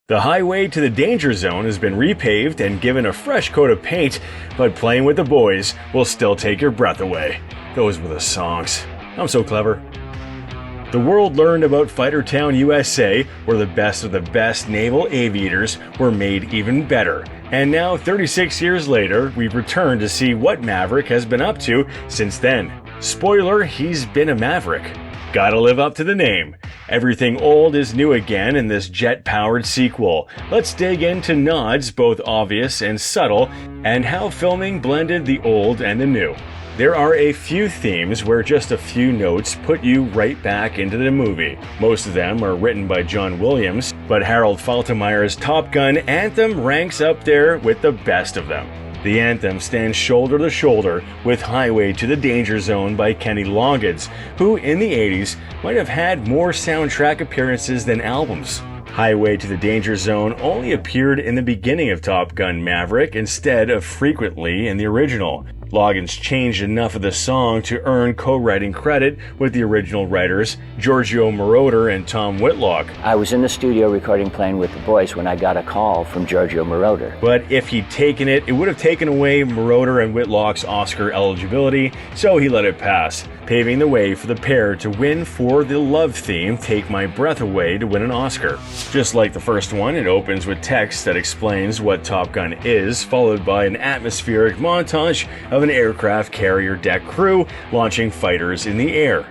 The highway to the danger zone has been repaved and given a fresh coat of paint, but playing with the boys will still take your breath away. Those were the songs. I'm so clever. The world learned about Fightertown USA, where the best of the best naval aviators were made even better. And now, 36 years later, we've returned to see what Maverick has been up to since then. Spoiler, he's been a Maverick. Gotta live up to the name. Everything old is new again in this jet-powered sequel. Let's dig into nods, both obvious and subtle, and how filming blended the old and the new. There are a few themes where just a few notes put you right back into the movie. Most of them are written by John Williams, but Harold Faltermeyer's Top Gun anthem ranks up there with the best of them. The anthem stands shoulder to shoulder with Highway to the Danger Zone by Kenny Loggins, who in the 80s might have had more soundtrack appearances than albums. Highway to the Danger Zone only appeared in the beginning of Top Gun Maverick instead of frequently in the original. Loggins changed enough of the song to earn co-writing credit with the original writers Giorgio Moroder and Tom Whitlock. I was in the studio recording Playing with the Boys when I got a call from Giorgio Moroder. But if he'd taken it, it would have taken away Moroder and Whitlock's Oscar eligibility, so he let it pass, paving the way for the pair to win for the love theme Take My Breath Away to win an Oscar. Just like the first one, it opens with text that explains what Top Gun is, followed by an atmospheric montage of an aircraft carrier deck crew launching fighters in the air.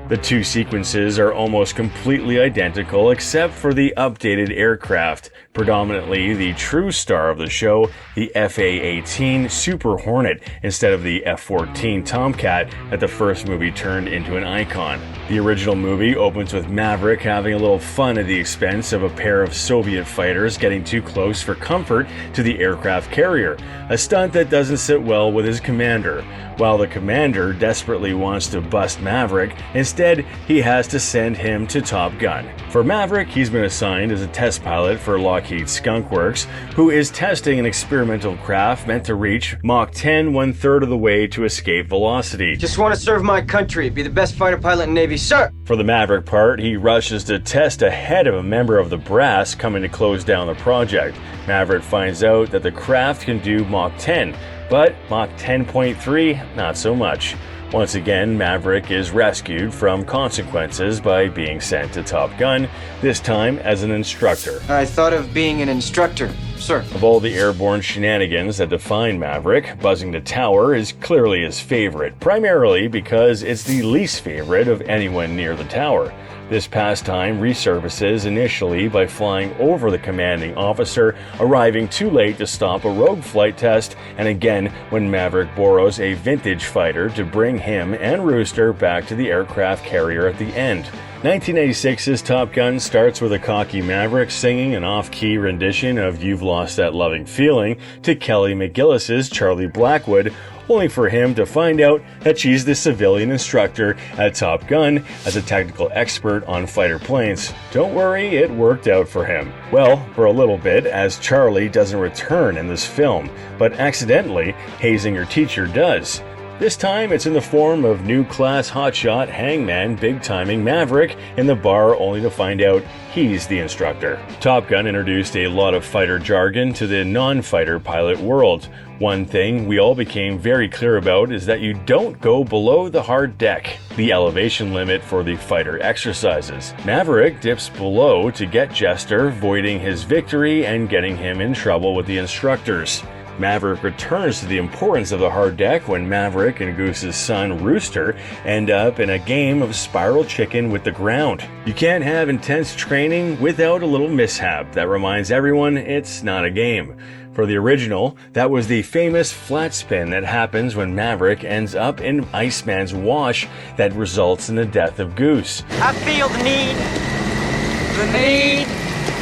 The two sequences are almost completely identical except for the updated aircraft, predominantly the true star of the show, the FA-18 Super Hornet, instead of the F-14 Tomcat that the first movie turned into an icon. The original movie opens with Maverick having a little fun at the expense of a pair of Soviet fighters getting too close for comfort to the aircraft carrier, a stunt that doesn't sit well with his commander. While the commander desperately wants to bust Maverick, instead he has to send him to Top Gun. For Maverick, he's been assigned as a test pilot for Lockheed Skunk Works, who is testing an experimental craft meant to reach Mach 10 1/3 of the way to escape velocity. Just want to serve my country, be the best fighter pilot in the Navy, sir! For the Maverick part, he rushes to test ahead of a member of the brass coming to close down the project. Maverick finds out that the craft can do Mach 10, but Mach 10.3, not so much. Once again, Maverick is rescued from consequences by being sent to Top Gun, this time as an instructor. I thought of being an instructor, sir. Of all the airborne shenanigans that define Maverick, buzzing the tower is clearly his favorite, primarily because it's the least favorite of anyone near the tower. This pastime resurfaces initially by flying over the commanding officer, arriving too late to stop a rogue flight test, and again when Maverick borrows a vintage fighter to bring him and Rooster back to the aircraft carrier at the end. 1986's Top Gun starts with a cocky Maverick singing an off-key rendition of You've Lost That Loving Feeling to Kelly McGillis's Charlie Blackwood, only for him to find out that she's the civilian instructor at Top Gun as a technical expert on fighter planes. Don't worry, it worked out for him. Well, for a little bit, as Charlie doesn't return in this film, but accidentally hazing her teacher does. This time, it's in the form of new class hotshot hangman big-timing Maverick in the bar, only to find out he's the instructor. Top Gun introduced a lot of fighter jargon to the non-fighter pilot world. One thing we all became very clear about is that you don't go below the hard deck, the elevation limit for the fighter exercises. Maverick dips below to get Jester, voiding his victory and getting him in trouble with the instructors. Maverick returns to the importance of the hard deck when Maverick and Goose's son Rooster end up in a game of spiral chicken with the ground. You can't have intense training without a little mishap that reminds everyone it's not a game. For the original, that was the famous flat spin that happens when Maverick ends up in Iceman's wash that results in the death of Goose. I feel the need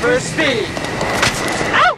for speed.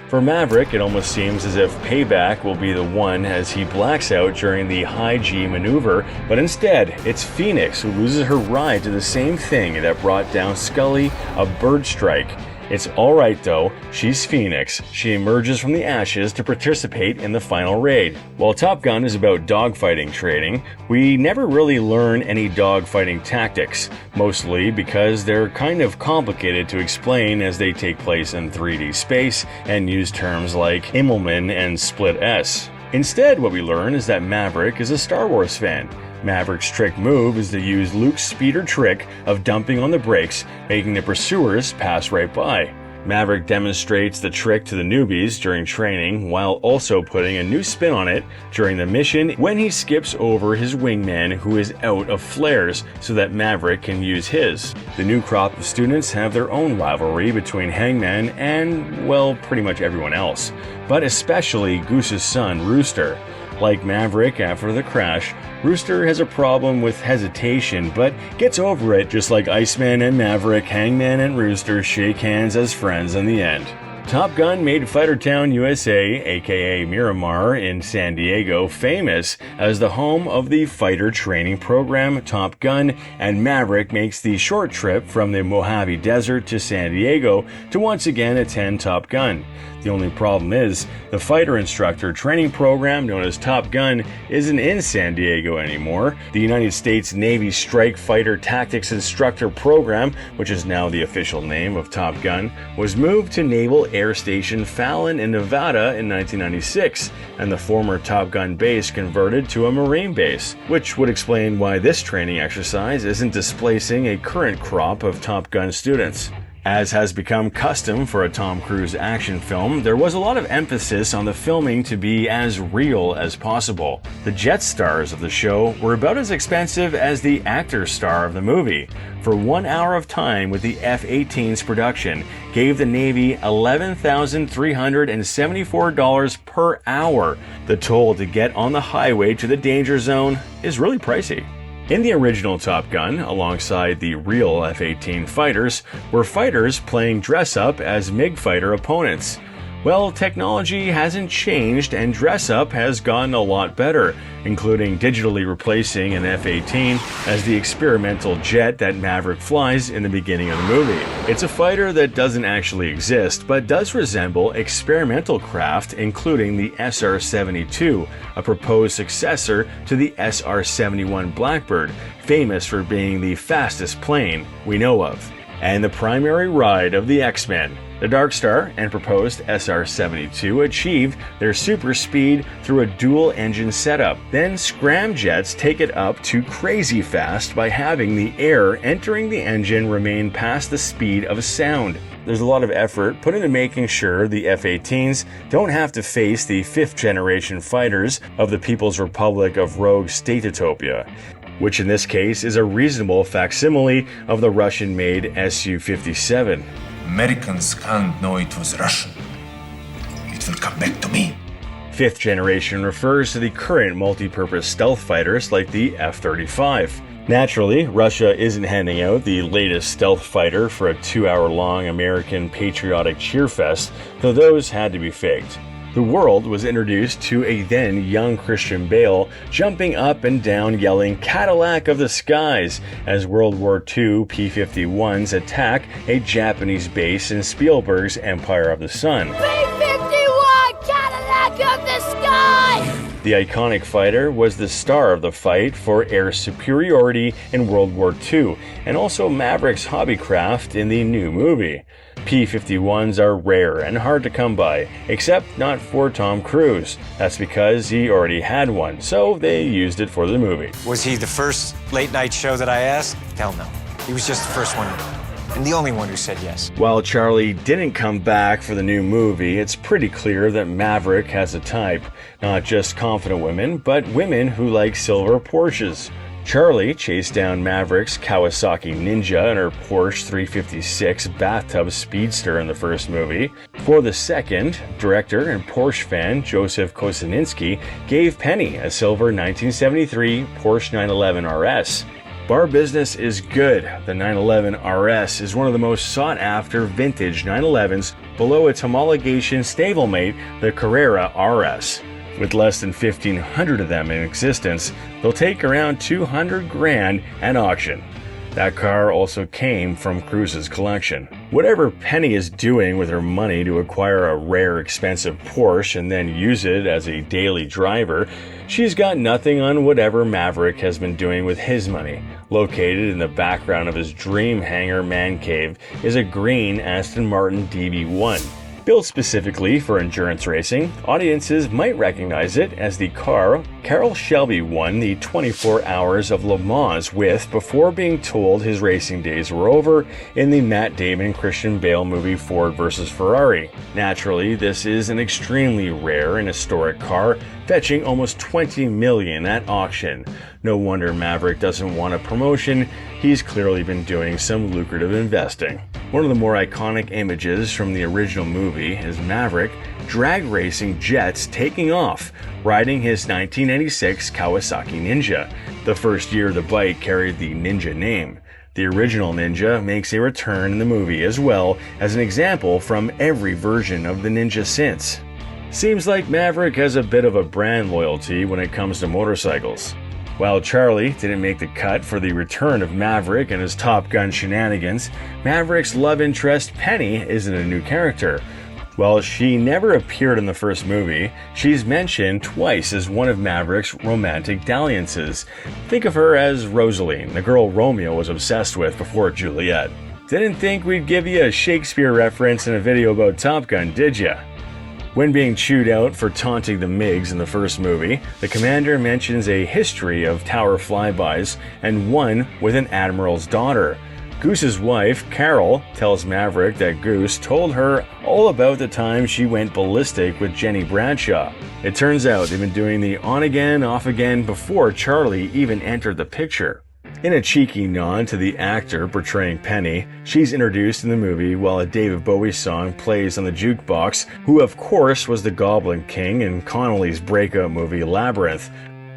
For Maverick, it almost seems as if payback will be the one as he blacks out during the high G maneuver, but instead, it's Phoenix who loses her ride to the same thing that brought down Scully, a bird strike. It's alright though, she's Phoenix. She emerges from the ashes to participate in the final raid. While Top Gun is about dogfighting training, we never really learn any dogfighting tactics, mostly because they're kind of complicated to explain as they take place in 3D space and use terms like Immelmann and Split S. Instead, what we learn is that Maverick is a Star Wars fan. Maverick's trick move is to use Luke's speeder trick of dumping on the brakes, making the pursuers pass right by. Maverick demonstrates the trick to the newbies during training while also putting a new spin on it during the mission when he skips over his wingman who is out of flares so that Maverick can use his. The new crop of students have their own rivalry between Hangman and, well, pretty much everyone else, but especially Goose's son, Rooster. Like Maverick after the crash, Rooster has a problem with hesitation, but gets over it just like Iceman and Maverick, Hangman and Rooster shake hands as friends in the end. Top Gun made Fightertown USA, aka Miramar in San Diego, famous as the home of the fighter training program Top Gun, and Maverick makes the short trip from the Mojave Desert to San Diego to once again attend Top Gun. The only problem is, the fighter instructor training program known as Top Gun isn't in San Diego anymore. The United States Navy Strike Fighter Tactics Instructor Program, which is now the official name of Top Gun, was moved to Naval Air Station Fallon in Nevada in 1996, and the former Top Gun base converted to a Marine base, which would explain why this training exercise isn't displacing a current crop of Top Gun students. As has become custom for a Tom Cruise action film, there was a lot of emphasis on the filming to be as real as possible. The jet stars of the show were about as expensive as the actor star of the movie. For 1 hour of time with the F-18's production gave the Navy $11,374 per hour. The toll to get on the highway to the danger zone is really pricey. In the original Top Gun, alongside the real F-18 fighters, were fighters playing dress-up as MiG fighter opponents. Well, technology hasn't changed and dress-up has gotten a lot better, including digitally replacing an F-18 as the experimental jet that Maverick flies in the beginning of the movie. It's a fighter that doesn't actually exist, but does resemble experimental craft, including the SR-72, a proposed successor to the SR-71 Blackbird, famous for being the fastest plane we know of, and the primary ride of the X-Men. The Dark Star and proposed SR-72 achieved their super speed through a dual-engine setup. Then Scramjets take it up to crazy fast by having the air entering the engine remain past the speed of sound. There's a lot of effort put into making sure the F-18s don't have to face the fifth-generation fighters of the People's Republic of Rogue Statutopia, which in this case is a reasonable facsimile of the Russian-made Su-57. Americans can't know it was Russian. It will come back to me. Fifth generation refers to the current multi-purpose stealth fighters like the F-35. Naturally, Russia isn't handing out the latest stealth fighter for a 2-hour-long American patriotic cheerfest, though those had to be faked. The world was introduced to a then young Christian Bale jumping up and down yelling "Cadillac of the skies" as World War II P-51s attack a Japanese base in Spielberg's Empire of the Sun. P-51 Cadillac of the sky! The iconic fighter was the star of the fight for air superiority in World War II, and also Maverick's hobbycraft in the new movie. P-51s are rare and hard to come by, except not for Tom Cruise. That's because he already had one, so they used it for the movie. Was he the first late-night show that I asked? Hell no. He was just the first one, and the only one who said yes. While Charlie didn't come back for the new movie, it's pretty clear that Maverick has a type. Not just confident women, but women who like silver Porsches. Charlie chased down Maverick's Kawasaki Ninja and her Porsche 356 bathtub speedster in the first movie. For the second, director and Porsche fan Joseph Kosinski gave Penny a silver 1973 Porsche 911 RS. Bar business is good. The 911 RS is one of the most sought-after vintage 911s below its homologation stablemate, the Carrera RS. With less than 1,500 of them in existence, they'll take around $200,000 at auction. That car also came from Cruise's collection. Whatever Penny is doing with her money to acquire a rare, expensive Porsche and then use it as a daily driver, she's got nothing on whatever Maverick has been doing with his money. Located in the background of his dream hangar man cave is a green Aston Martin DB1. Built specifically for endurance racing, audiences might recognize it as the car Carroll Shelby won the 24 Hours of Le Mans with before being told his racing days were over in the Matt Damon-Christian Bale movie Ford vs. Ferrari. Naturally, this is an extremely rare and historic car, fetching almost $20 million at auction. No wonder Maverick doesn't want a promotion. He's clearly been doing some lucrative investing. One of the more iconic images from the original movie is Maverick drag racing jets taking off, riding his 1996 Kawasaki Ninja. The first year the bike carried the Ninja name. The original Ninja makes a return in the movie as well as an example from every version of the Ninja since. Seems like Maverick has a bit of a brand loyalty when it comes to motorcycles. While Charlie didn't make the cut for the return of Maverick and his Top Gun shenanigans, Maverick's love interest Penny isn't a new character. While she never appeared in the first movie, she's mentioned twice as one of Maverick's romantic dalliances. Think of her as Rosaline, the girl Romeo was obsessed with before Juliet. Didn't think we'd give you a Shakespeare reference in a video about Top Gun, did ya? When being chewed out for taunting the MiGs in the first movie, the commander mentions a history of tower flybys and one with an admiral's daughter. Goose's wife, Carol, tells Maverick that Goose told her all about the time she went ballistic with Jenny Bradshaw. It turns out they've been doing the on-again, off-again before Charlie even entered the picture. In a cheeky nod to the actor portraying Penny, she's introduced in the movie while a David Bowie song plays on the jukebox, who of course was the Goblin King in Connolly's breakout movie Labyrinth,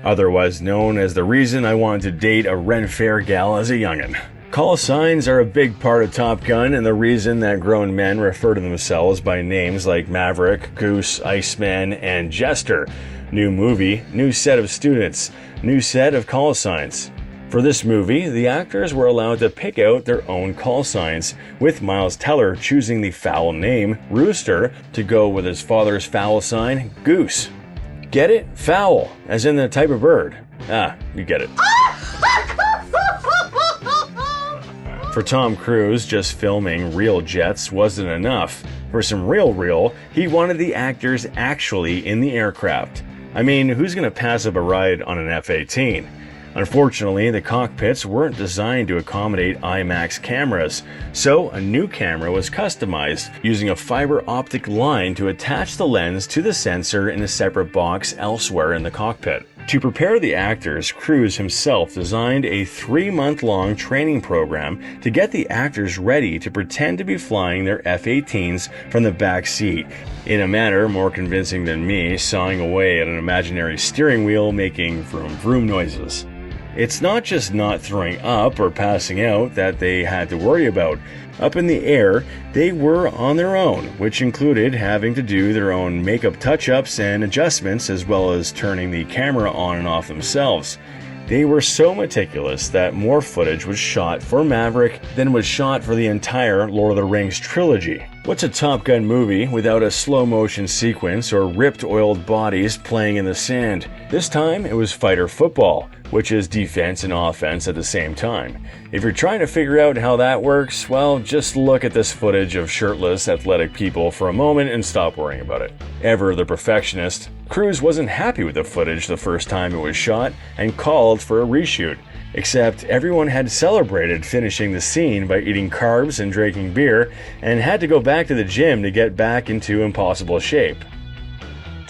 otherwise known as the reason I wanted to date a Ren Fair gal as a youngin'. Call signs are a big part of Top Gun and the reason that grown men refer to themselves by names like Maverick, Goose, Iceman, and Jester. New movie, new set of students, new set of call signs. For this movie, the actors were allowed to pick out their own call signs, with Miles Teller choosing the foul name, Rooster, to go with his father's foul sign, Goose. Get it? Foul, as in the type of bird. Ah, you get it. For Tom Cruise, just filming real jets wasn't enough. For some real, he wanted the actors actually in the aircraft. I mean, who's gonna pass up a ride on an F-18? Unfortunately, the cockpits weren't designed to accommodate IMAX cameras, so a new camera was customized using a fiber optic line to attach the lens to the sensor in a separate box elsewhere in the cockpit. To prepare the actors, Cruise himself designed a 3-month-long training program to get the actors ready to pretend to be flying their F-18s from the back seat, in a manner more convincing than me sawing away at an imaginary steering wheel making vroom vroom noises. It's not just not throwing up or passing out that they had to worry about. Up in the air, they were on their own, which included having to do their own makeup touch-ups and adjustments as well as turning the camera on and off themselves. They were so meticulous that more footage was shot for Maverick than was shot for the entire Lord of the Rings trilogy. What's a Top Gun movie without a slow-motion sequence or ripped oiled bodies playing in the sand? This time, it was fighter football, which is defense and offense at the same time. If you're trying to figure out how that works, well, just look at this footage of shirtless, athletic people for a moment and stop worrying about it. Ever the perfectionist, Cruise wasn't happy with the footage the first time it was shot and called for a reshoot. Except everyone had celebrated finishing the scene by eating carbs and drinking beer and had to go back to the gym to get back into impossible shape.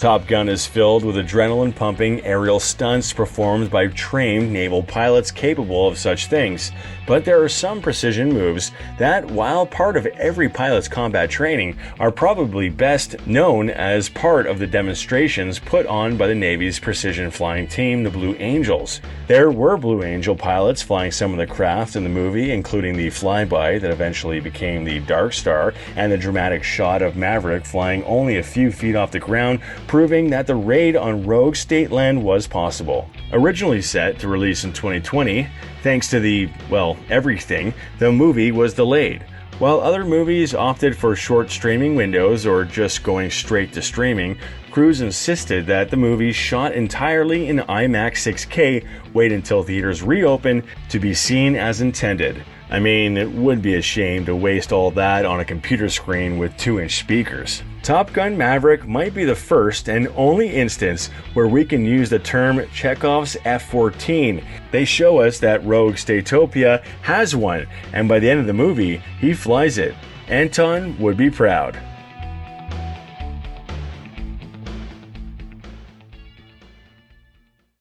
Top Gun is filled with adrenaline-pumping aerial stunts performed by trained naval pilots capable of such things, but there are some precision moves that, while part of every pilot's combat training, are probably best known as part of the demonstrations put on by the Navy's precision flying team, the Blue Angels. There were Blue Angel pilots flying some of the craft in the movie, including the flyby that eventually became the Dark Star and the dramatic shot of Maverick flying only a few feet off the ground, proving that the raid on Rogue State Land was possible. Originally set to release in 2020, thanks to the, well, everything, the movie was delayed. While other movies opted for short streaming windows or just going straight to streaming, crews insisted that the movie shot entirely in IMAX 6K wait until theaters reopen to be seen as intended. I mean, it would be a shame to waste all that on a computer screen with 2-inch speakers. Top Gun Maverick might be the first and only instance where we can use the term Chekhov's F-14. They show us that Rogue Statopia has one, and by the end of the movie, he flies it. Anton would be proud.